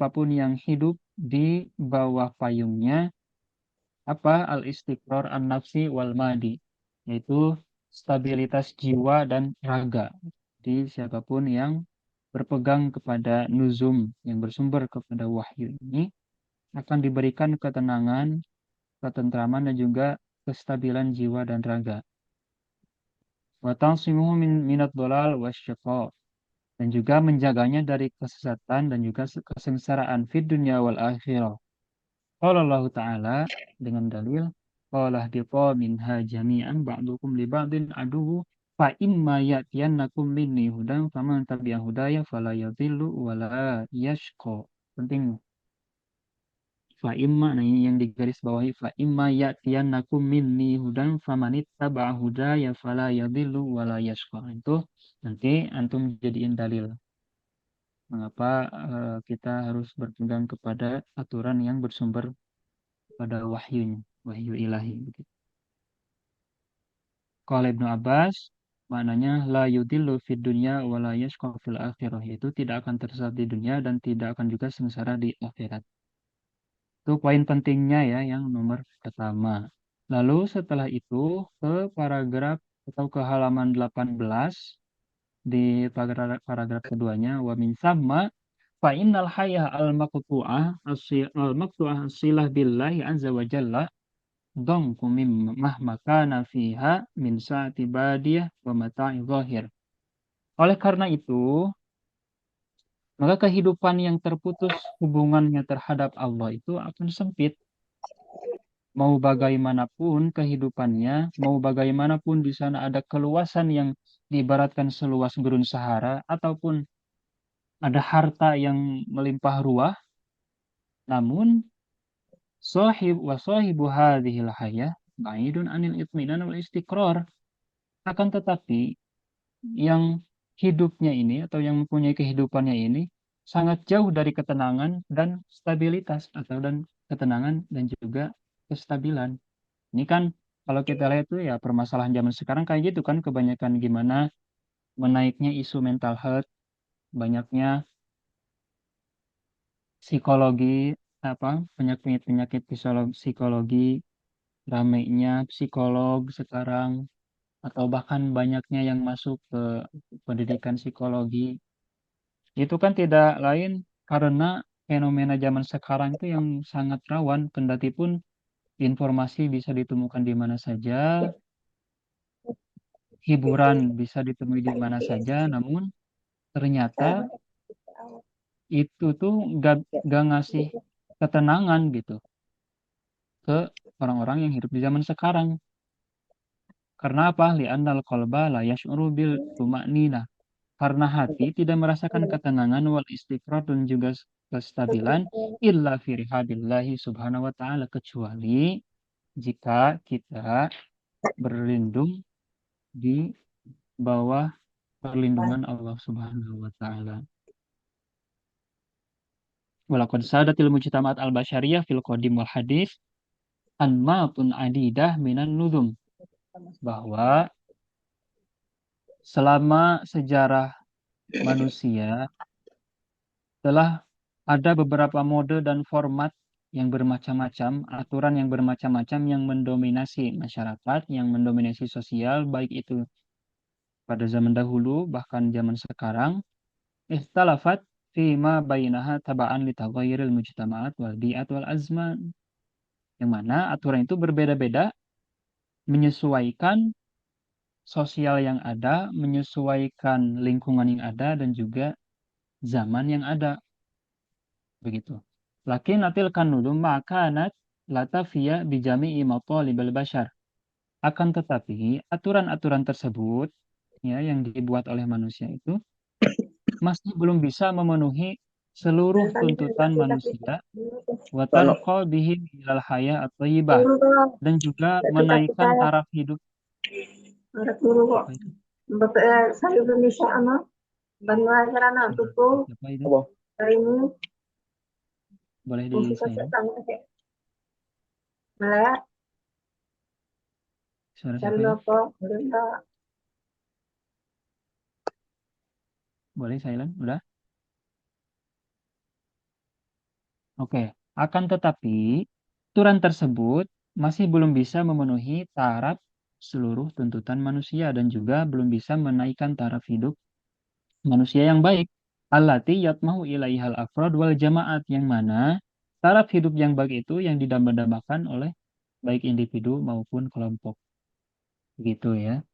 apapun yang hidup di bawah payungnya apa al-istiqrar an-nafsi wal madi, yaitu stabilitas jiwa dan raga. Jadi siapapun yang berpegang kepada nuzum yang bersumber kepada wahyu ini akan diberikan ketenangan, ketentraman dan juga kestabilan jiwa dan raga. Wa tansimuhu minad dolal wasyaqa, dan juga menjaganya dari kesesatan dan juga kesengsaraan fid dunya wal akhirah. Qala Allah Ta'ala dengan dalil qala biqa minha jami'an ba'dukum li ba'din aduwwu fa imma ya'tiyannakum minni hudan faman tabi'a hudaya fala yadhillu wa la yashqa. Penting. Fa imma, nah ini yang digaris bawahi, fa imma ya'tiyannakum minni hudan famanittaba'a hudaya fala yadhillu wa la yashqa. Itu nanti antum jadiin dalil mengapa kita harus berpegang kepada aturan yang bersumber pada wahyunya, wahyu ilahi. Begitu. Kalau Ibnu Abbas, maknanya la yudillu fid dunya wa la yashqa fil akhirah, yaitu tidak akan tersesat di dunia dan tidak akan juga sengsara di akhirat. Itu poin pentingnya ya, yang nomor pertama. Lalu setelah itu ke paragraf atau ke halaman 18 di paragraf keduanya, wa min samma fa innal hayya al-maqtu'ah silah billahi azza wa jalla dongku mahma kana fiha min sa'ati badiyah wa mata'i zahir. Oleh karena itu, maka kehidupan yang terputus hubungannya terhadap Allah itu akan sempit. Mau bagaimanapun kehidupannya, mau bagaimanapun di sana ada keluasan yang diibaratkan seluas gurun Sahara, ataupun ada harta yang melimpah ruah, namun sahibu hadhil hayah ba'idun anil itminan wal istiqrar. Akan tetapi yang hidupnya ini atau yang mempunyai kehidupannya ini sangat jauh dari ketenangan dan stabilitas, atau dan ketenangan dan juga kestabilan. Ini kan kalau kita lihat tuh ya permasalahan zaman sekarang kayak gitu kan, kebanyakan gimana menaiknya isu mental health, banyaknya psikologi, apa, penyakit-penyakit psikologi, ramainya psikolog sekarang, atau bahkan banyaknya yang masuk ke pendidikan psikologi. Itu kan tidak lain karena fenomena zaman sekarang itu yang sangat rawan, kendati pun informasi bisa ditemukan di mana saja, hiburan bisa ditemui di mana saja, namun ternyata itu tuh gak ngasih ketenangan gitu ke orang-orang yang hidup di zaman sekarang. Karena apa? Li'annal qalba la yash'uru bil tuma'ninah. Karena hati tidak merasakan ketenangan wal istiqrar dan juga kestabilan illa fi rihadillahi subhanahu wa ta'ala, kecuali jika kita berlindung di bawah perlindungan Allah subhanahu wa ta'ala. Walaqad sadatil mujtama'at al-basyariyah fil qadim wal hadis anmatun adidah minan nuzum, bahwa selama sejarah manusia telah ada beberapa mode dan format yang bermacam-macam, aturan yang bermacam-macam yang mendominasi masyarakat, yang mendominasi sosial, baik itu pada zaman dahulu, bahkan zaman sekarang. Ikhtalafat fima bainaha taba'an li taghayyuril mujtama'at wal bi'at wal azman. Yang mana aturan itu berbeda-beda menyesuaikan sosial yang ada, menyesuaikan lingkungan yang ada, dan juga zaman yang ada. Begitu. Lakin natil kanudum makanat latafia bijami'i matalibal bashar. Akan tetapi aturan-aturan tersebut ya yang dibuat oleh manusia itu masih belum bisa memenuhi seluruh tuntutan manusia wa tarqa bihim ilal haya at-thayyibah, dan juga menaikkan taraf hidup. Apa itu? Sa Indonesia ano, banwaran na Suara tupo, siapa itu? karimu, Boleh musika sa di-silent? tama kasi. Malaya, Suara siapa sarilo itu? po, ganda. Boleh silent? Udah? Oke, akan tetapi aturan tersebut masih belum bisa memenuhi taraf seluruh tuntutan manusia dan juga belum bisa menaikkan taraf hidup manusia yang baik. Allati yatmahu ilaihal afrod wal jamaat, yang mana taraf hidup yang baik itu yang didambakan oleh baik individu maupun kelompok. Gitu ya.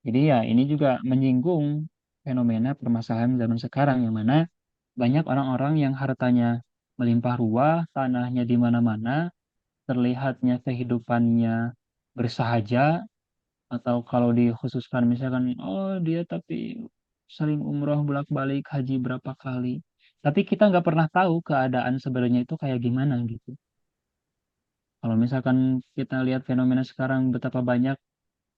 Jadi ya ini juga menyinggung fenomena permasalahan zaman sekarang yang mana banyak orang-orang yang hartanya melimpah ruah, tanahnya di mana-mana, terlihatnya kehidupannya bersahaja, atau kalau dikhususkan misalkan, oh dia tapi sering umroh bolak-balik haji berapa kali. Tapi kita nggak pernah tahu keadaan sebenarnya itu kayak gimana gitu. Kalau misalkan kita lihat fenomena sekarang betapa banyak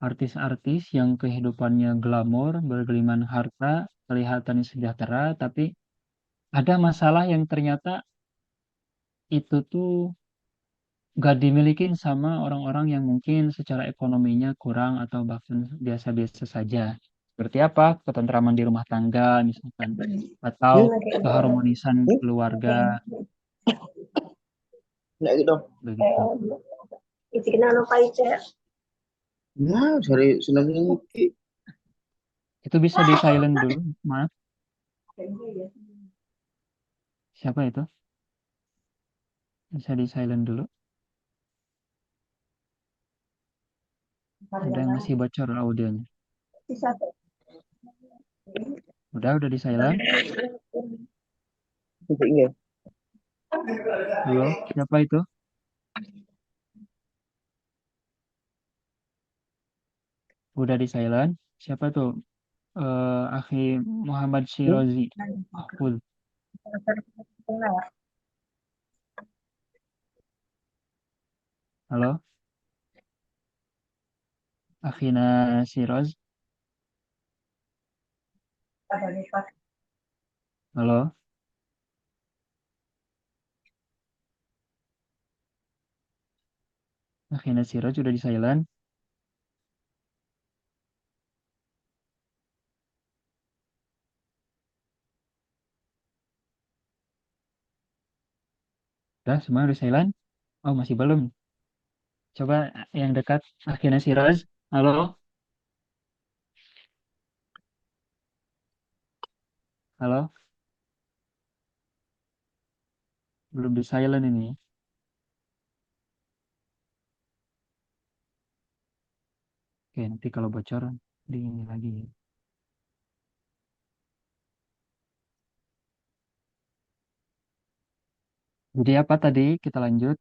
artis-artis yang kehidupannya glamor, bergeliman harta, kelihatannya sejahtera, tapi ada masalah yang ternyata itu tuh gak dimiliki sama orang-orang yang mungkin secara ekonominya kurang atau bahkan biasa-biasa saja. Seperti apa? Ketentraman di rumah tangga misalkan, atau Yun, nag-iba. keharmonisan keluarga Nggak gitu. begitu. Itignan ano pa ite. Nah, sorry, sinabi ng Itu bisa di silent dulu, maaf. Siapa itu? Bisa di silent dulu. Ada yang masih bocor audionya. Udah di silent. Sige. Halo, siapa itu? Udah di silent. Siapa tuh? Akhi Muhammad Shirozi. Mahfud. Halo, Akhina Shiroz. Halo, Akhina Shiroz udah di silent. Udah, semua udah silent? Oh, masih belum. Coba yang dekat, Akhina Shiroz. Halo, halo. Belum di silent ini. Oke, nanti kalau bocor, di ini lagi. Jadi apa tadi? Kita lanjut.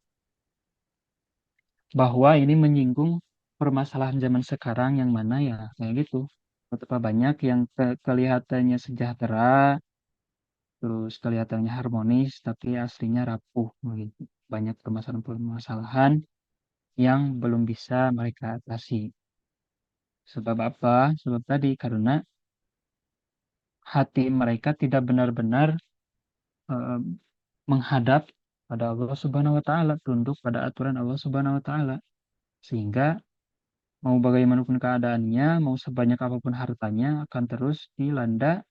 Bahwa ini menyinggung permasalahan zaman sekarang yang mana ya, kayak gitu. Betapa banyak yang kelihatannya sejahtera, terus kelihatannya harmonis, tapi aslinya rapuh. Begitu. Banyak permasalahan-permasalahan yang belum bisa mereka atasi. Sebab apa? Sebab tadi karena hati mereka tidak benar-benar eh, menghadap pada Allah Subhanahu wa taala, tunduk pada aturan Allah Subhanahu wa taala. Sehingga mau bagaimanapun keadaannya, mau sebanyak apapun hartanya akan terus dilanda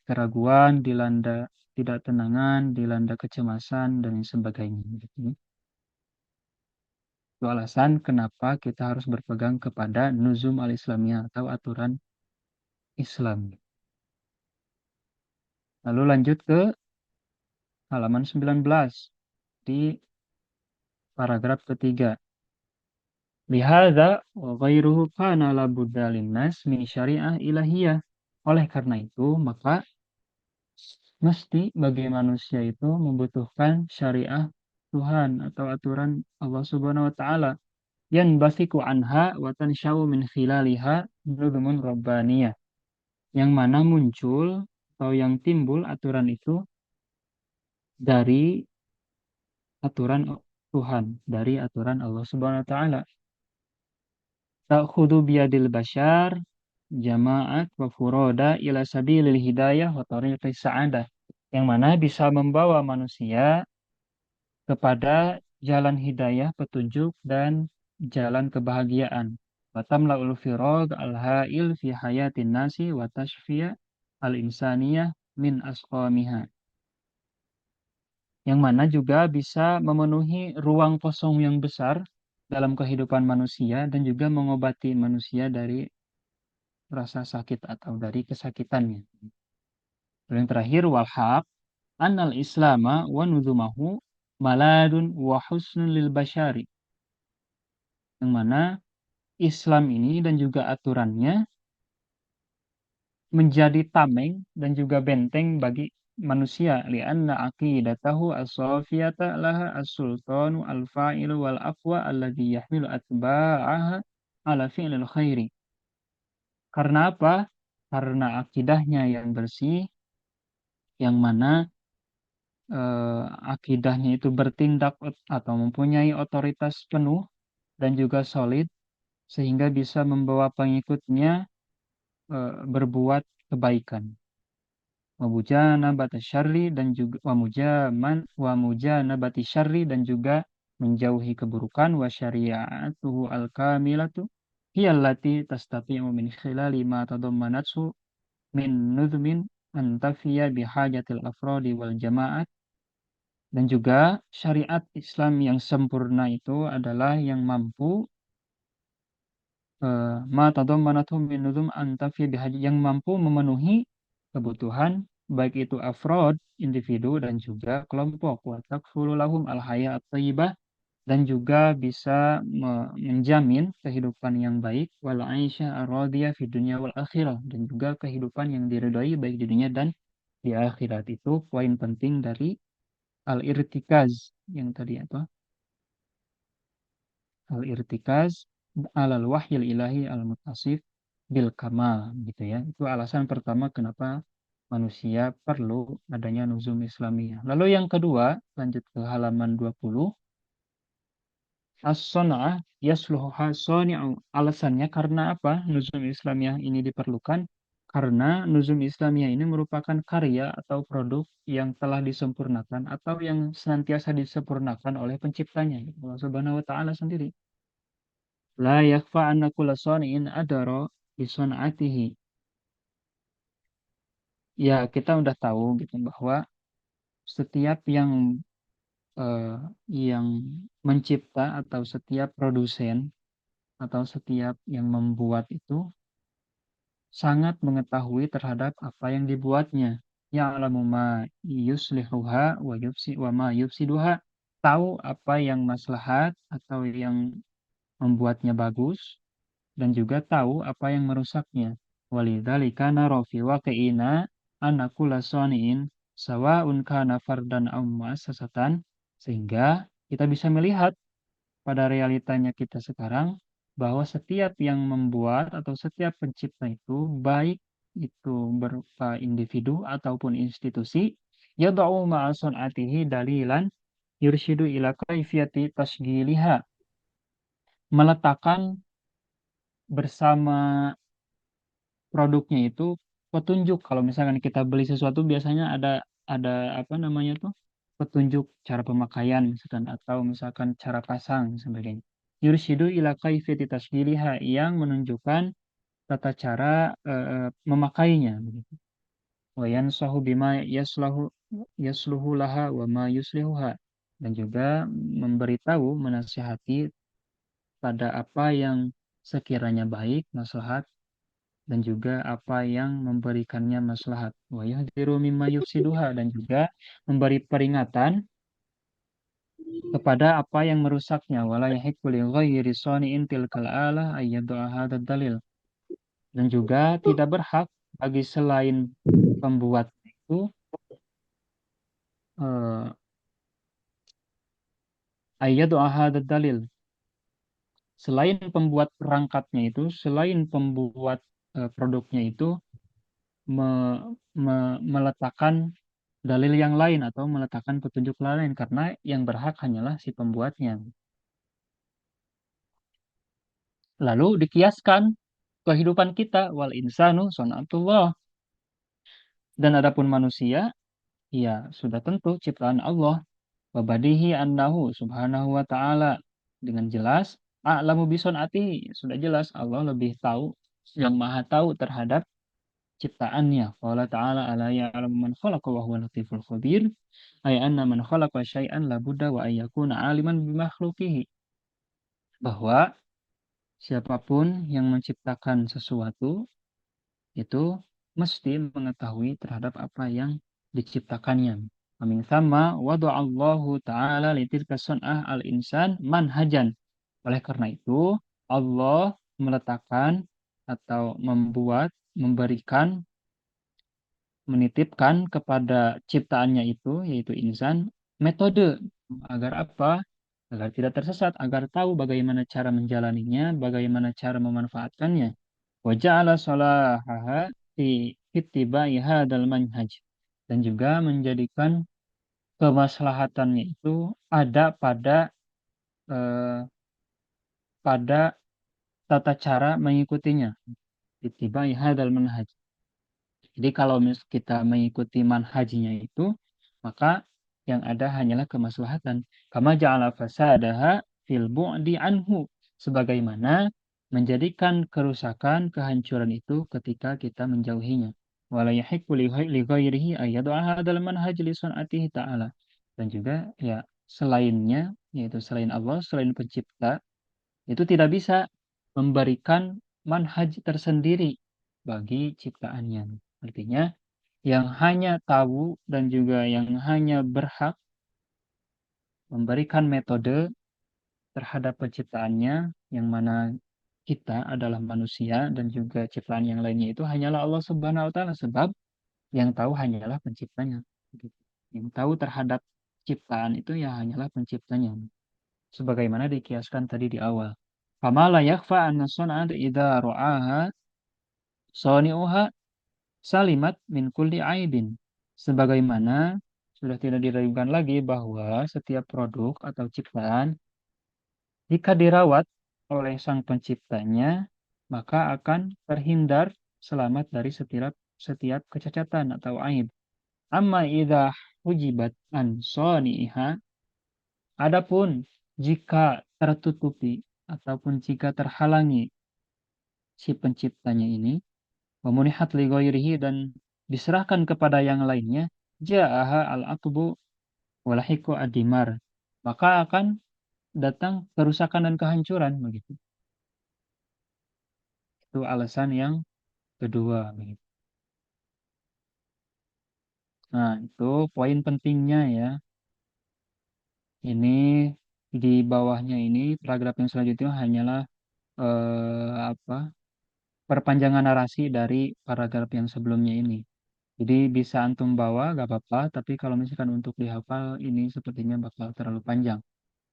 keraguan, dilanda tidak tenangan, dilanda kecemasan dan lain sebagainya. Gitu. Itu alasan kenapa kita harus berpegang kepada nuzum al-Islamiyah atau aturan Islam. Lalu lanjut ke halaman 19 di paragraf ketiga. Lihada wa ghairuhu kana la budda linnas min syariah ilahiyah. Oleh karena itu, maka mesti bagi manusia itu membutuhkan syariah Tuhan atau aturan Allah Subhanahu wa taala yang basiku anha wa tansya'u min khilaliha nudhumun rabbaniyah, yang mana muncul atau yang timbul aturan itu dari aturan Tuhan, dari aturan Allah Subhanahu wa taala. Ta'khudhu biyadil bashar jama'at wa furoda ila sabilil hidayah wa tariqis sa'adah, yang mana bisa membawa manusia kepada jalan hidayah, petunjuk dan jalan kebahagiaan. Wa tamla'ul firag al-ha'il fi hayatin nasi wa tashfiya al-insaniyah min asqamiha. yang mana juga bisa memenuhi ruang kosong yang besar dalam kehidupan manusia dan juga mengobati manusia dari rasa sakit atau dari kesakitannya. Lalu yang terakhir, walhaq annal islama wa nuzumahu maladun wa husnun lil bashari. Yang mana Islam ini dan juga aturannya menjadi tameng dan juga benteng bagi manusia, lianna aqidatahu as-safiyata laha as-sultanu al-fa'ilu wal aqwa alladhi yahmilu atba'aha ala fi'lil khairi. Karena apa? Karena akidahnya yang bersih, yang mana akidahnya itu bertindak atau mempunyai otoritas penuh dan juga solid, sehingga bisa membawa pengikutnya berbuat kebaikan. Wamujanabati syarri dan juga wamujanabati syarri dan juga menjauhi keburukan, wa syari'atuhu al-kamilatu hiyallati tastati'u min khilali ma tadammanatsu min nuzmin antafiya bihajatil afrodi wal jama'at. Dan juga syariat Islam yang sempurna itu adalah yang mampu ma tadammanatsu min nuzum antafiya yang mampu memenuhi kebutuhan baik itu afrod, individu dan juga kelompok, wa takfulu lahum al-haya at-thayyibah dan juga bisa menjamin kehidupan yang baik, wal aisyah ar-radiyah fi dunya wal akhirah dan juga kehidupan yang diridhoi baik di dunia dan di akhirat. Itu poin penting dari al-irtikaz yang tadi apa? Al-irtikaz alal wahyil ilahi al-mutasif bil kamal gitu ya. Itu alasan pertama kenapa manusia perlu adanya nuzum Islamiyah. Lalu yang kedua, lanjut ke halaman 20. As-sona'ah yasluha soni'u. Alasannya karena apa? Nuzum Islamiyah ini diperlukan karena nuzum Islamiyah ini merupakan karya atau produk yang telah disempurnakan atau yang senantiasa disempurnakan oleh penciptanya, Allah Subhanahu wa taala sendiri. La yakfa anna kulla soni'in adara bi son'atihi. Ya, kita udah tahu gitu bahwa setiap eh, yang mencipta atau setiap produsen atau setiap yang membuat itu sangat mengetahui terhadap apa yang dibuatnya. Ya'lamu ma yuslihuha wa ma yufsiduha. Tahu apa yang maslahat atau yang membuatnya bagus dan juga tahu apa yang merusaknya. Walidzalika nara fi waqi'ina anna kulla sani'in sawa'un kana fardan aw muassasatan, sehingga kita bisa melihat pada realitanya kita sekarang bahwa setiap yang membuat atau setiap pencipta itu baik itu berupa individu ataupun institusi yad'u ma'a sun'atihi dalilan yurshidu ila kaifiyati tasgiliha, meletakkan bersama produknya itu petunjuk. Kalau misalkan kita beli sesuatu biasanya ada apa namanya tuh, petunjuk cara pemakaian misalkan atau misalkan cara pasang dan sebagainya. Yurshidu ila kaifiyati tasgiliha, yang menunjukkan tata cara memakainya begitu. Wa yansahu bima yasluhu laha wa ma yuslihuha, dan juga memberitahu menasihati pada apa yang sekiranya baik maslahat dan juga apa yang memberikannya maslahat. Wa yuhdziru mimma yufsiduha, dan juga memberi peringatan kepada apa yang merusaknya. Wala yahiqqu li ghairi sani'in tilkal alah ayyadha hadzal dalil. Dan juga tidak berhak bagi selain pembuat itu ayyadha hadzal dalil. Selain pembuat perangkatnya itu, selain pembuat produknya itu meletakkan dalil yang lain atau meletakkan petunjuk lain, karena yang berhak hanyalah si pembuatnya. Lalu dikiaskan kehidupan kita, wal insanu sunatullah, dan adapun manusia ya sudah tentu ciptaan Allah. Wabadihi annahu subhanahu wa ta'ala, dengan jelas a'lamu bisunati, sudah jelas Allah lebih tahu, yang maha tahu terhadap ciptaannya. Qala ta'ala ala ya'lamu man khalaqa wa huwa latiful khabir. Ay anna man khalaqa syai'an labudda wa ayyakuna aliman bimakhluqihi. Bahwa siapapun yang menciptakan sesuatu itu mesti mengetahui terhadap apa yang diciptakannya. Amin sama wada'allahu ta'ala litilka sun'ah al-insan manhajan. Oleh karena itu, Allah meletakkan atau memberikan, menitipkan kepada ciptaannya itu, yaitu insan, metode. Agar apa? Agar tidak tersesat, agar tahu bagaimana cara menjalaninya, bagaimana cara memanfaatkannya. Wa ja'ala salahaha fi ittiba'i hadzal manhaj. Dan juga menjadikan kemaslahatannya itu ada eh, pada tata cara mengikutinya. Ittiba'i hadzal manhaj. Jadi kalau kita mengikuti manhajnya itu, maka yang ada hanyalah kemaslahatan. Kama ja'ala fasadaha fil bu'di anhu. Sebagaimana menjadikan kerusakan, kehancuran itu ketika kita menjauhinya. Wala yahiqqu li ghairihi ayyad'a hadzal manhaj li sun'atihi ta'ala. Dan juga ya selainnya, yaitu selain Allah, selain pencipta, itu tidak bisa memberikan manhaj tersendiri bagi ciptaannya. Artinya, yang hanya tahu dan juga yang hanya berhak memberikan metode terhadap penciptaannya, yang mana kita adalah manusia dan juga ciptaan yang lainnya itu hanyalah Allah Subhanahu wa Ta'ala, sebab yang tahu hanyalah penciptanya. Yang tahu terhadap ciptaan itu ya hanyalah penciptanya. Sebagaimana dikiaskan tadi di awal. Fama la yakhfa anna sun'at idza ra'aha sani'uha salimat min kulli aibin. Sebagaimana sudah tidak diragukan lagi bahwa setiap produk atau ciptaan jika dirawat oleh sang penciptanya, maka akan terhindar selamat dari setiap kecacatan atau aib. Amma idza hujibat an sani'iha, adapun jika tertutupi ataupun jika terhalangi si penciptanya ini, wamunihat li ghairihi, dan diserahkan kepada yang lainnya, ja'aha al-atbu walahiku adimar, maka akan datang kerusakan dan kehancuran begitu. Itu alasan yang kedua begitu. Nah, itu poin pentingnya ya. Ini di bawahnya ini paragraf yang selanjutnya hanyalah apa? Perpanjangan narasi dari paragraf yang sebelumnya ini. Jadi bisa antum bawa, gak apa-apa. Tapi kalau misalkan untuk dihafal, ini sepertinya bakal terlalu panjang.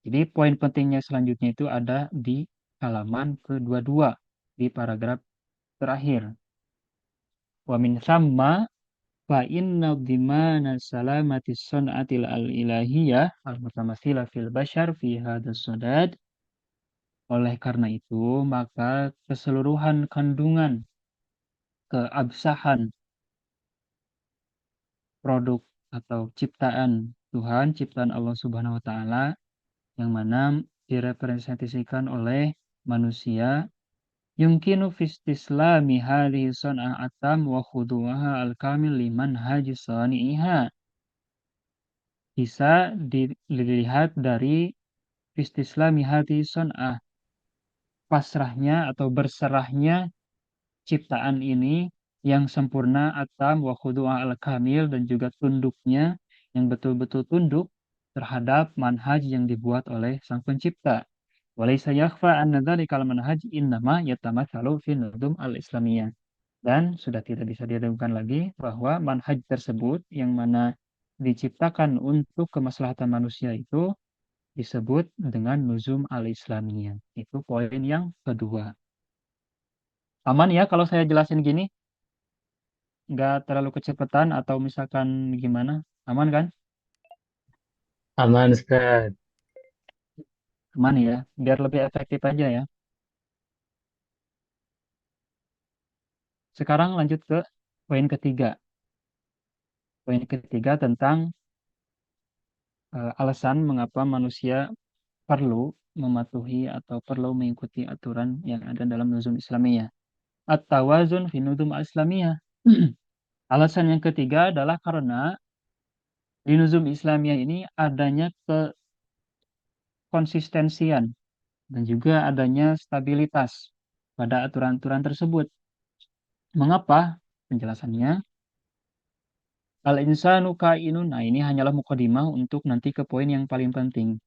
Jadi poin pentingnya selanjutnya itu ada di halaman kedua-dua, di paragraf terakhir. Wa min thamma fa inna dhimana salamati sun'atil al-ilahiyah al-mutamathila fil bashar fi hadas sodad. Oleh karena itu, maka keseluruhan kandungan keabsahan produk atau ciptaan Tuhan, ciptaan Allah Subhanahu wa taala yang mana direpresentasikan oleh manusia, yumkinu fistislami hadhihi sun'ah atam wa khudu'aha al-kamil liman haji sani'iha. Bisa dilihat dari fistislami hadhihi sun'ah, pasrahnya atau berserahnya ciptaan ini yang sempurna, atam wa khudu'a al-kamil, dan juga tunduknya yang betul-betul tunduk terhadap manhaj yang dibuat oleh sang pencipta. Walaysa yakhfa anna dhalikal manhaj innama yatamatsalu fi nudum al-islamiyah. Dan sudah tidak bisa diragukan lagi bahwa manhaj tersebut yang mana diciptakan untuk kemaslahatan manusia itu disebut dengan nuzum al-islamiyah. Itu poin yang kedua. Aman ya kalau saya jelasin gini? Nggak terlalu kecepatan atau misalkan gimana? Aman kan? Aman, Ustaz. Aman ya, biar lebih efektif aja ya. Sekarang lanjut ke poin ketiga. Poin ketiga tentang alasan mengapa manusia perlu mematuhi atau perlu mengikuti aturan yang ada dalam nuzum Islamiyah. At-tawazun fi nuzum Islamiyah. Alasan yang ketiga adalah karena di nuzum Islamiyah ini adanya kekonsistensian dan juga adanya stabilitas pada aturan-aturan tersebut. Mengapa? Penjelasannya, al-insanu kainun. Nah, ini hanyalah mukadimah untuk nanti ke poin yang paling penting.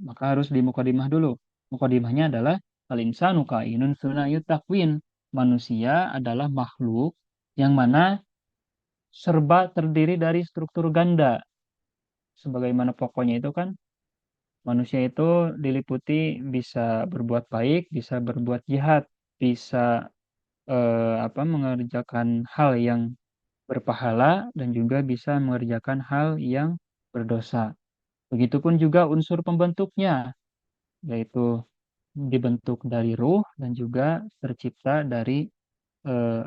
Maka harus di mukadimah dulu. Mukadimahnya adalah al-insanu kainun sunayut takwin. Manusia adalah makhluk yang mana serba terdiri dari struktur ganda. Sebagaimana pokoknya itu kan, manusia itu diliputi bisa berbuat baik, bisa berbuat jahat, bisa mengerjakan hal yang berpahala dan juga bisa mengerjakan hal yang berdosa. Begitupun juga unsur pembentuknya, yaitu dibentuk dari ruh dan juga tercipta dari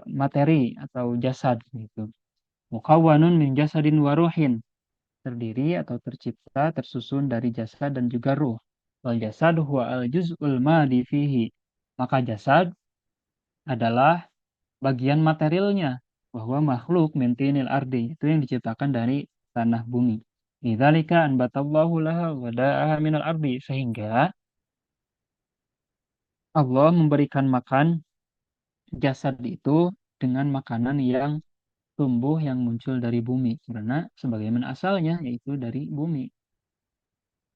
materi atau jasad gitu. Mukawwanun min jasadin wa ruhin, terdiri atau tercipta tersusun dari jasad dan juga ruh. Wal jasad huwa al juz'ul madi fihi. Maka jasad adalah bagian materialnya, bahwa makhluk mintinil ardi itu yang diciptakan dari tanah bumi. Lidzalika anbatallahu laha wada'aha minal ardi, sehingga Allah memberikan makan jasad itu dengan makanan yang tumbuh yang muncul dari bumi, karena sebagaimana asalnya yaitu dari bumi.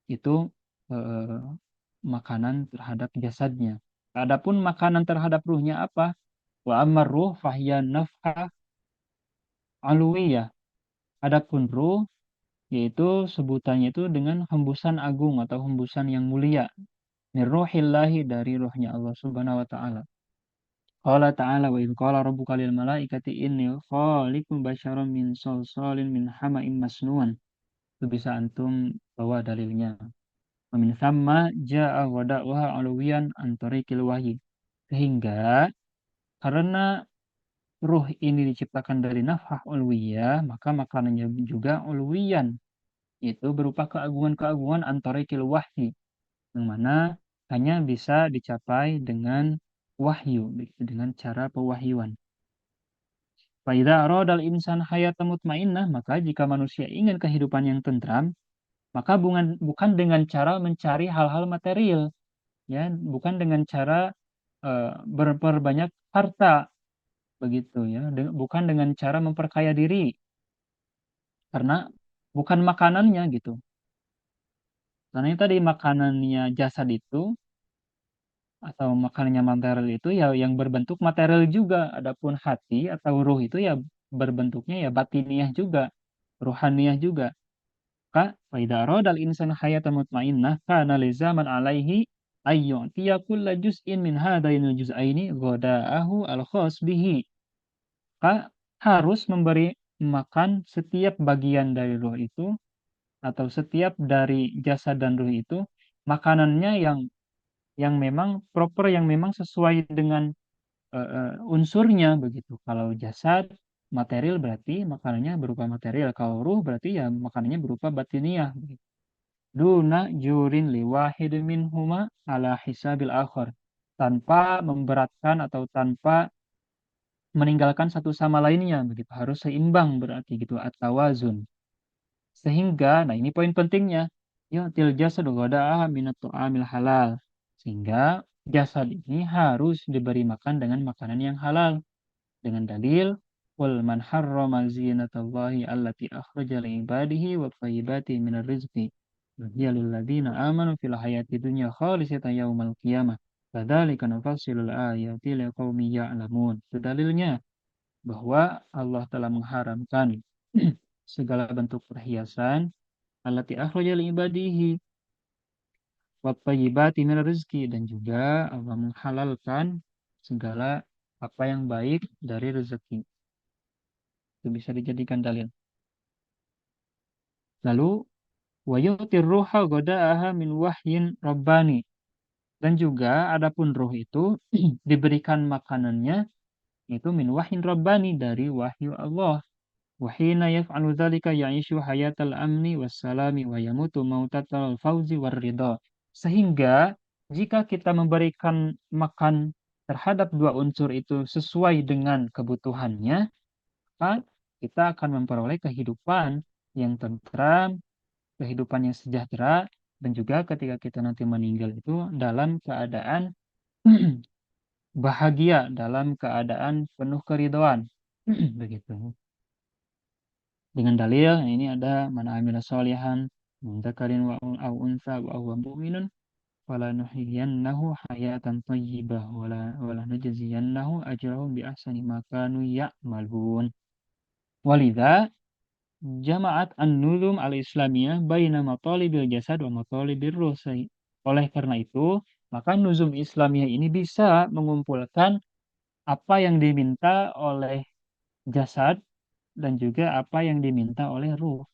Itu eh, makanan terhadap jasadnya. Adapun makanan terhadap ruhnya apa? Wa ammar ruh fahiya nafha alwiyah. Adapun ruh yaitu sebutannya itu dengan hembusan agung atau hembusan yang mulia. Min ruhillahi, dari ruhnya Allah Subhanahu wa taala. Qala ta'ala wa idh qala rabbuka lil malaikati inni khaliqun basyaran min salsalin min hama'in masnuan. Itu bisa antum bawa dalilnya. Wa min thamma ja'a wada'uha aluwiyan an tariqil wahyi. Sehingga karena ruh ini diciptakan dari nafhah ulwiyah, maka makanannya juga ulwiyan. Itu berupa keagungan-keagungan antarikil wahyi, yang mana hanya bisa dicapai dengan wahyu, dengan cara pewahyuan. Faidza aradal insan hayatan mutmainnah, maka jika manusia ingin kehidupan yang tentram, maka bukan dengan cara mencari hal-hal material, ya, bukan dengan cara berperbanyak harta, begitu ya, bukan dengan cara memperkaya diri, karena bukan makanannya gitu. Karena yang tadi makanannya jasad itu atau makanannya material itu ya yang berbentuk material juga. Adapun hati atau ruh itu ya berbentuknya ya batiniah juga, ruhaniyah juga. Ka faida aradal insan hayatan mutmainnah kana lizaman alaihi ayyu'tiya kulla juz'in min hadainil juz'aini ghoda'ahu al-khas bihi. Ka harus memberi makan setiap bagian dari ruh itu atau setiap dari jasad dan ruh itu makanannya yang memang proper, yang memang sesuai dengan unsurnya begitu. Kalau jasad material berarti makanannya berupa material. Kalau ruh berarti ya makanannya berupa batiniah. Begitu. Duna jurin liwahid minhuma ala hisabil akhar. Tanpa memberatkan atau tanpa meninggalkan satu sama lainnya begitu. Harus seimbang berarti gitu, at-tawazun. Sehingga, nah ini poin pentingnya, til jasad ghada'ah minat tu'amil halal. Sehingga jasad ini harus diberi makan dengan makanan yang halal. Dengan dalil, Qul man harrama zinatallahi allati akhraja li ibadihi wa thayyibati minar rizqi. Hiya lil ladzina amanu fil hayati dunya khalisatan yaumal qiyamah. Kadzalika nufassilul ayati liqaumin ya'lamun. Itu dalilnya bahwa Allah telah mengharamkan segala bentuk perhiasan allati akhraja li ibadihi wa thayyibati minar rizqi, dan juga Allah menghalalkan segala apa yang baik dari rezeki. Itu bisa dijadikan dalil. Lalu wa yu'tir ruha goda'aha min wahyin rabbani, dan juga adapun ruh itu diberikan makanannya itu min wahyin rabbani, dari wahyu Allah. Wahina yaf'alu dzalika ya'ishu hayatal amni wassalami wa yamutu mautatal fauzi warridha. Sehingga jika kita memberikan makan terhadap dua unsur itu sesuai dengan kebutuhannya, maka kita akan memperoleh kehidupan yang tentram, kehidupan yang sejahtera, dan juga ketika kita nanti meninggal itu dalam keadaan bahagia, dalam keadaan penuh keridhaan. Begitu. Dengan dalil ini ada man amila sholihan min dzakarin wa aw unsa wa huwa mu'minun wala nuhyiyannahu hayatan thayyibah wala najziyannahu ajrahum bi ahsani ma kanu ya'malun. Walidha jama'at an-nuzum al-islamiyah baina matalibil jasad wa matalibir ruh. Oleh karena itu, maka nuzum Islamiyah ini bisa mengumpulkan apa yang diminta oleh jasad dan juga apa yang diminta oleh ruh.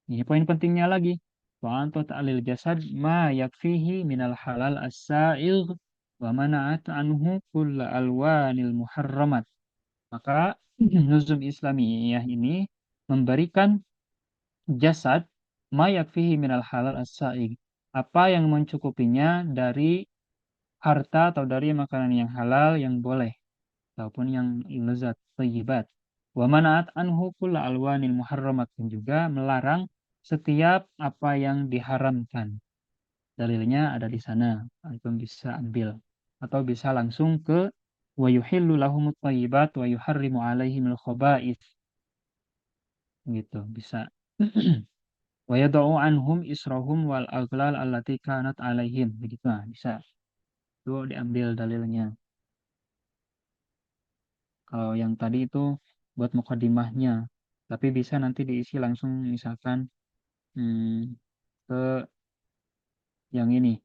Ini poin pentingnya lagi. Wa anta ta'lil jasad ma yakfihi minal halal as-sa'igh wa mana'at anhu kulla alwanil muharramat. Maka nuzum Islamiyah ini memberikan jasad ma yakfihi minal halal as-sa'igh. Apa yang mencukupinya dari harta atau dari makanan yang halal yang boleh ataupun yang lezat, thayyibat. Wa mana'at anhu kulla alwanil muharramat, dan juga melarang setiap apa yang diharamkan. Dalilnya ada di sana, antum bisa ambil atau bisa langsung ke wa yuhillu lahumut thayyibat wa yuharrimu alaihimul khaba'ith. Gitu, bisa. Wa yad'u anhum israhum wal aghlal allati kanat alaihim. Begitu, bisa. Itu diambil dalilnya. Kalau yang tadi itu buat mukadimahnya, tapi bisa nanti diisi langsung misalkan ke yang ini.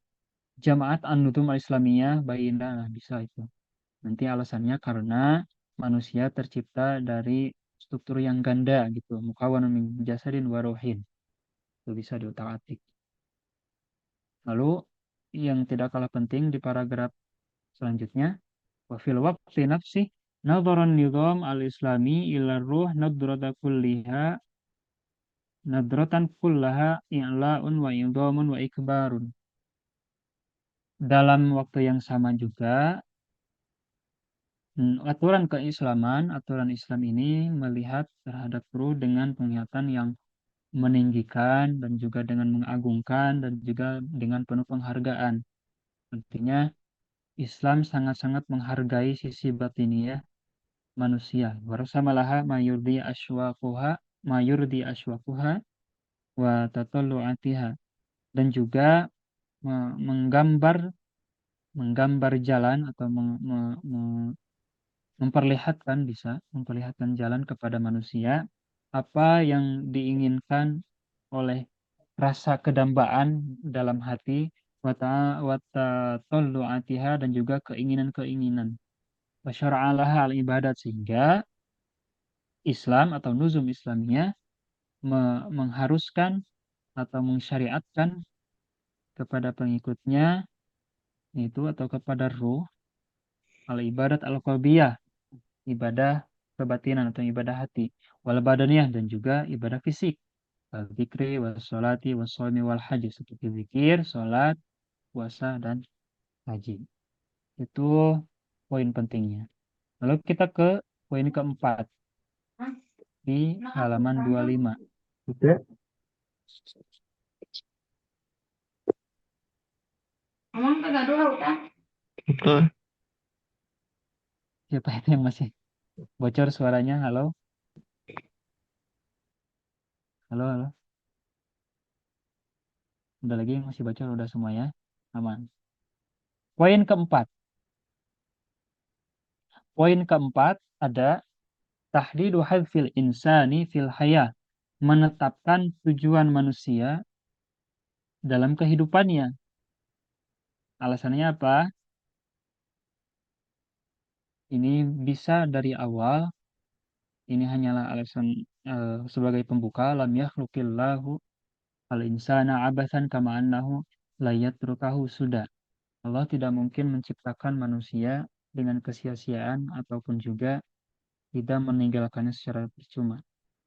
Jamaat An-Nudum Al-Islamiyah Baina, bisa itu. Nanti alasannya karena manusia tercipta dari struktur yang ganda gitu, mukawanun min jasadin wa ruhin. Itu bisa diutak-atik. Lalu yang tidak kalah penting di paragraf selanjutnya, wa fil waqti nafsi nadharan nizam al-islami ila ruh nadratan kullaha i'la'un wa idhamun wa ikbarun. Dalam waktu yang sama juga aturan Islam ini melihat terhadap ruh dengan penglihatan yang meninggikan dan juga dengan mengagungkan dan juga dengan penuh penghargaan. Artinya Islam sangat-sangat menghargai sisi batiniah manusia. Warsamalaha mayurdi aswaquha wa tatallu'atiha, dan juga menggambar jalan atau memperlihatkan jalan kepada manusia apa yang diinginkan oleh rasa kedambaan dalam hati, wata tollu'atiha, dan juga keinginan-keinginan. Wasyara'alaha al-ibadat, sehingga Islam atau nuzum Islamnya mengharuskan atau mensyariatkan kepada pengikutnya itu atau kepada ruh al-ibadat al-qalbiyah, ibadah kebatinan atau ibadah hati, wal badaniyah, dan juga ibadah fisik, zikri was sholati was sholmi wal haji, seperti zikir, sholat, puasa, dan haji. Itu poin pentingnya. Lalu kita ke poin keempat di halaman 25. Oke. Betul. Siapa itu yang masih bocor suaranya? Halo? Halo, halo. Udah lagi yang masih bocor, udah semuanya? Aman. Poin keempat. Poin keempat ada tahdidu hadfil insani fil hayah. Menetapkan tujuan manusia dalam kehidupannya. Alasannya apa? Ini bisa dari awal. Ini hanyalah alasan sebagai pembuka. Lam yakhluqillahu al-insana abathan kama annahu la yatrukahu sudah. Allah tidak mungkin menciptakan manusia dengan kesia-siaan ataupun juga tidak meninggalkannya secara percuma.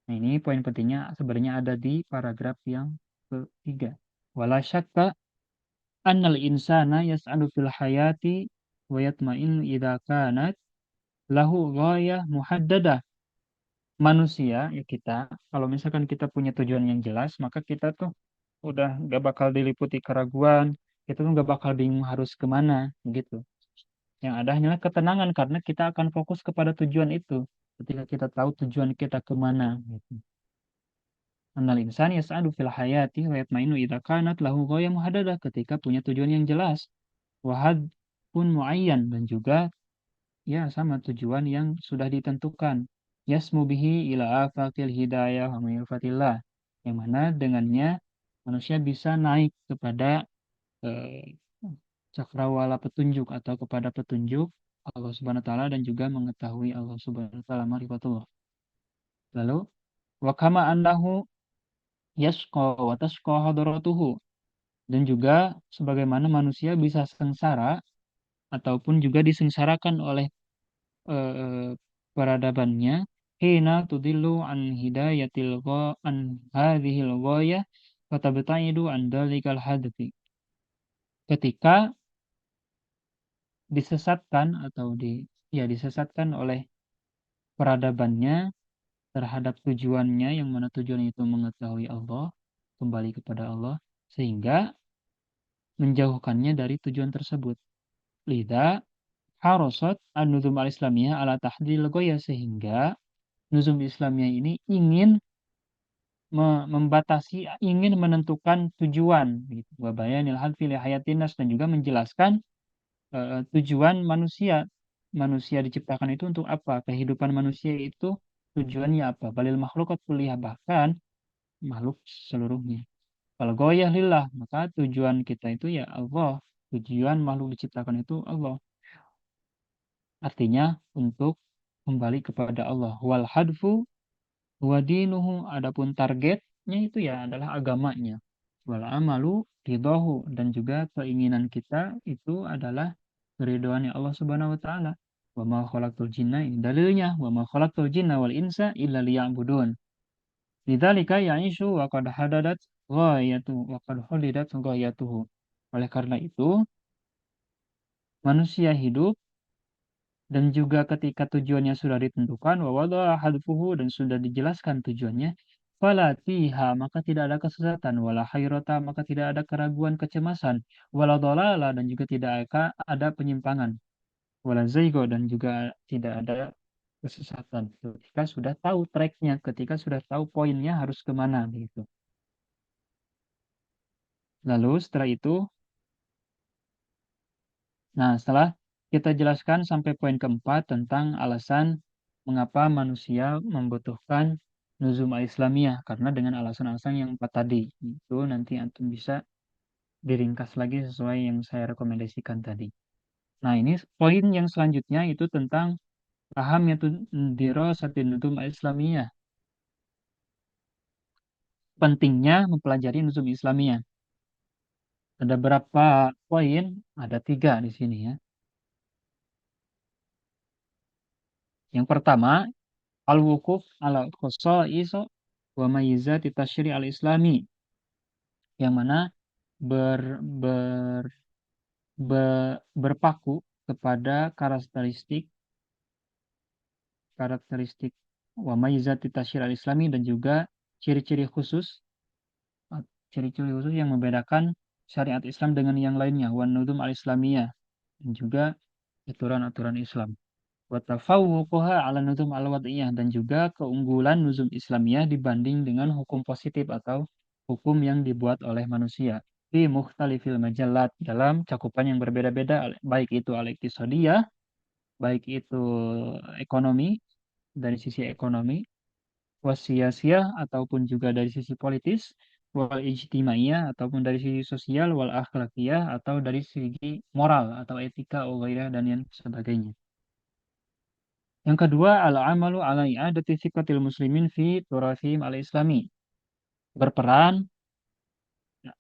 Nah, ini poin pentingnya sebenarnya ada di paragraf yang ketiga. Wala syakka annal insana yas'alu fil hayati wa yatma'in idza kanat lahu ghayah muhaddadah. manusia ya kita, kalau misalkan kita punya tujuan yang jelas, maka kita tuh udah gak bakal diliputi keraguan, kita tuh gak bakal bingung harus kemana gitu. Yang ada hanyalah ketenangan karena kita akan fokus kepada tujuan itu. Ketika kita tahu tujuan kita kemana. Gitu. Annal insan yas'adu fil hayati wa yatmainu idza kanat lahu ghayah muhaddadah, ketika punya tujuan yang jelas. Wahad pun muayyan, dan juga ya sama tujuan yang sudah ditentukan. Yasmu bihi ila afaqil hidayah wa ma'rifatillah. Yang mana dengannya manusia bisa naik kepada eh, cakrawala petunjuk atau kepada petunjuk Allah Subhanahu wa taala, dan juga mengetahui Allah Subhanahu wa taala ma'rifatullah. Lalu wa kama annahu yasqa wa tasqa hadaratuhu, dan juga sebagaimana manusia bisa sengsara ataupun juga disengsarakan oleh eh, peradabannya, hina tudillu an hidayatil an hadhil ghayah fatabta'idu an dalikal hadafi, ketika disesatkan atau disesatkan oleh peradabannya terhadap tujuannya, yang mana tujuan itu mengetahui Allah, kembali kepada Allah, sehingga menjauhkannya dari tujuan tersebut. Lida harosot an-nuzum al-islamiyah ala tahdil goya, sehingga nuzum Islamiyah ini ingin membatasi, ingin menentukan tujuan gitu. Wa bayanil hadfi li hayatin nas, dan juga menjelaskan tujuan manusia. Manusia diciptakan itu untuk apa? Kehidupan manusia itu tujuannya apa? Balil makhlukat kuliah, bahkan makhluk seluruhnya. Kalau goyah lillah, maka tujuan kita itu ya Allah. Tujuan makhluk diciptakan itu Allah. Artinya untuk kembali kepada Allah. Wal hadfu wadinuhu, adapun targetnya itu ya adalah agamanya. Wal amalu ridahu, dan juga keinginan kita itu adalah keridhoannya Allah Subhanahu wa taala. Wa ma khalaqtul jinna, ini dalilnya, wa ma khalaqtul jinna wal insa illa liya'budun. Lidzalika ya'ishu wa qad hadadat ghayatu wa qad hudidat ghayatuhu. Oleh karena itu, manusia hidup, dan juga ketika tujuannya sudah ditentukan, wa wada'a hadfuhu, dan sudah dijelaskan tujuannya, fala fiha, maka tidak ada kesesatan, wala hayrata, maka tidak ada keraguan, kecemasan, wala dhalala, dan juga tidak ada penyimpangan, wala zaigo, dan juga tidak ada kesesatan. Ketika sudah tahu tracknya, ketika sudah tahu poinnya harus kemana gitu. Lalu setelah itu, setelah kita jelaskan sampai poin keempat tentang alasan mengapa manusia membutuhkan nuzum al-Islamiyah, karena dengan alasan-alasan yang empat tadi, itu nanti antum bisa diringkas lagi sesuai yang saya rekomendasikan tadi. Nah, ini poin yang selanjutnya itu tentang paham yaitu dirasatin nuzum al-Islamiyah. Pentingnya mempelajari nuzum Islamiyah. Ada berapa poin? Ada 3 di sini ya. Yang pertama, al-wukuf ala khosa'is wa mayyizati tasyri' al-islami, yang mana ber, ber, berpaku kepada karakteristik karakteristik wa mayyizati tasyri' al-islami, dan juga ciri-ciri khusus ciri-ciri khusus yang membedakan syariat Islam dengan yang lainnya, wan nudum al-islamiyah, dan juga aturan-aturan Islam. Wa tafawwuquha 'ala nuzum al-wad'iyah, dan juga keunggulan nuzum Islamiyah dibanding dengan hukum positif atau hukum yang dibuat oleh manusia. Fi mukhtalifil majallat, dalam cakupan yang berbeda-beda, baik itu al-iqtisadiyah, baik itu ekonomi, dari sisi ekonomi, wasiyasiyah, ataupun juga dari sisi politis, wal ijtimaiyah, ataupun dari sisi sosial, wal akhlakiyah, atau dari segi moral atau etika, dan yang sebagainya. Yang kedua, al-amalu ala i'adati thiqatil muslimin fi turafihim al-islami. Berperan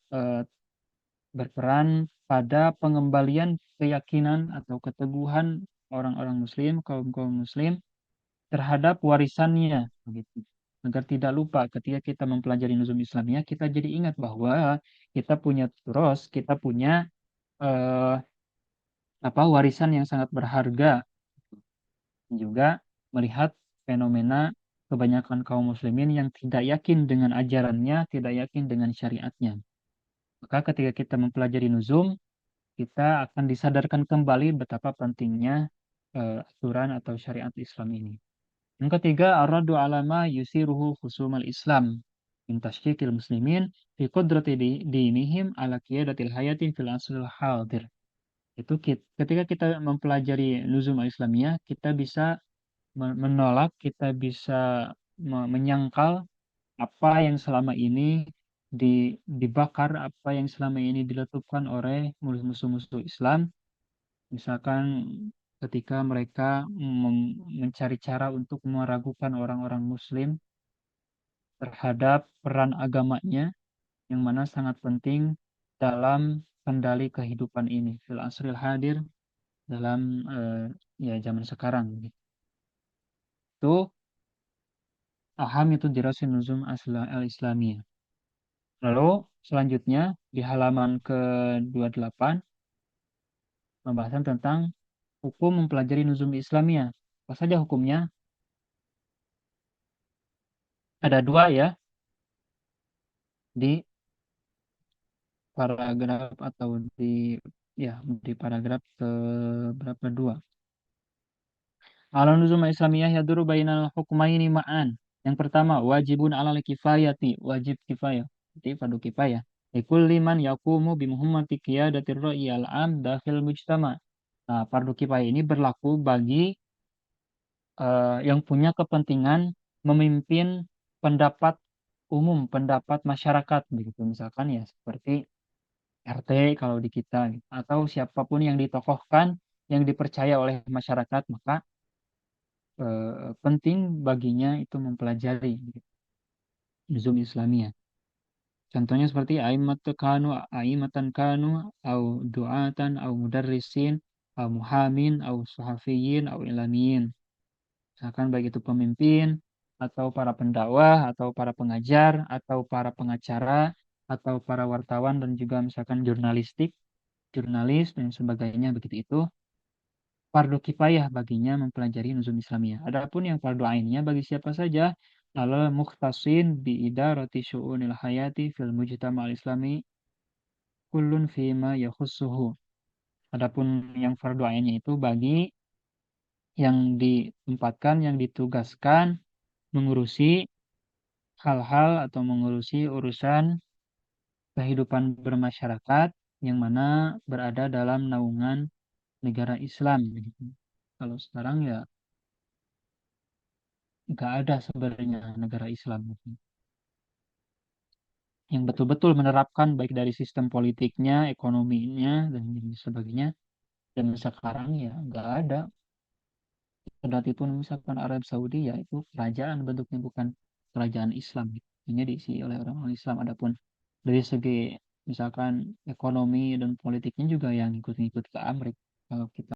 eh, berperan pada pengembalian keyakinan atau keteguhan orang-orang muslim, kaum-kaum muslim terhadap warisannya begitu. Agar tidak lupa ketika kita mempelajari nuzum Islamnya, kita jadi ingat bahwa kita punya turos, kita punya eh, warisan yang sangat berharga, juga melihat fenomena kebanyakan kaum muslimin yang tidak yakin dengan ajarannya, tidak yakin dengan syariatnya. Maka ketika kita mempelajari nuzum, kita akan disadarkan kembali betapa pentingnya aturan atau syariat Islam ini. Yang ketiga, ar-raddu alama yusiruhu khusumal Islam min tasykikil muslimin fi qudrati dinihim ala qiyadatil hayati fil asril hadir. Itu ketika kita mempelajari nuzum al-Islamiyah, kita bisa menolak, kita bisa menyangkal apa yang selama ini dibakar, apa yang selama ini diletupkan oleh musuh-musuh Islam. Misalkan ketika mereka mencari cara untuk meragukan orang-orang Muslim terhadap peran agamanya, yang mana sangat penting dalam kendali kehidupan ini, fil asril hadir, dalam ya zaman sekarang. Itu aham itu dirasin nuzum al-Islamiyah. Lalu selanjutnya di halaman ke-28 pembahasan tentang hukum mempelajari nuzum Islamiyah. Apa saja hukumnya? Ada dua ya di paragraf atau di paragraf ke berapa dua. Al-nuzum Islamiyah yaduru bainal hukmaini ma'an. Yang pertama, wajibun alal kifayati, wajib kifayah. Jadi fardu kifayah. Likulli man yaqumu bimuhammati qiyadatir ra'i al-am dakhil mujtama. Nah, fardu kifayah ini berlaku bagi yang punya kepentingan memimpin pendapat umum, pendapat masyarakat begitu. Misalkan ya seperti RT kalau di kita gitu. Atau siapapun yang ditokohkan yang dipercaya oleh masyarakat, maka penting baginya itu mempelajari gitu, nuzum Islamiyah. Contohnya seperti aimatan kanu au du'atan au mudarrisin au muhamin au suhafiyin au ilamiyin. Misalkan baik itu pemimpin atau para pendakwah atau para pengajar atau para pengacara atau para wartawan dan juga misalkan jurnalis dan sebagainya begitu itu fardu kifayah baginya mempelajari nuzum Islamiyah. Adapun yang fardu ainnya bagi siapa saja ala mukhtasin bi idarati syu'unil hayati fil mujtama' al-islami kullun fima yakhussuhu. Adapun yang fardu ainnya itu bagi yang ditempatkan, yang ditugaskan mengurusi hal-hal atau mengurusi urusan kehidupan bermasyarakat yang mana berada dalam naungan negara Islam. Kalau sekarang ya nggak ada sebenarnya negara Islam yang betul-betul menerapkan baik dari sistem politiknya, ekonominya, dan sebagainya. Dan sekarang ya nggak ada. Saat itu misalkan Arab Saudi ya itu kerajaan bentuknya bukan kerajaan Islam. Hanya diisi oleh orang-orang Islam. Adapun dari segi misalkan ekonomi dan politiknya juga yang ikut-ikut ke Amerika. Kalau kita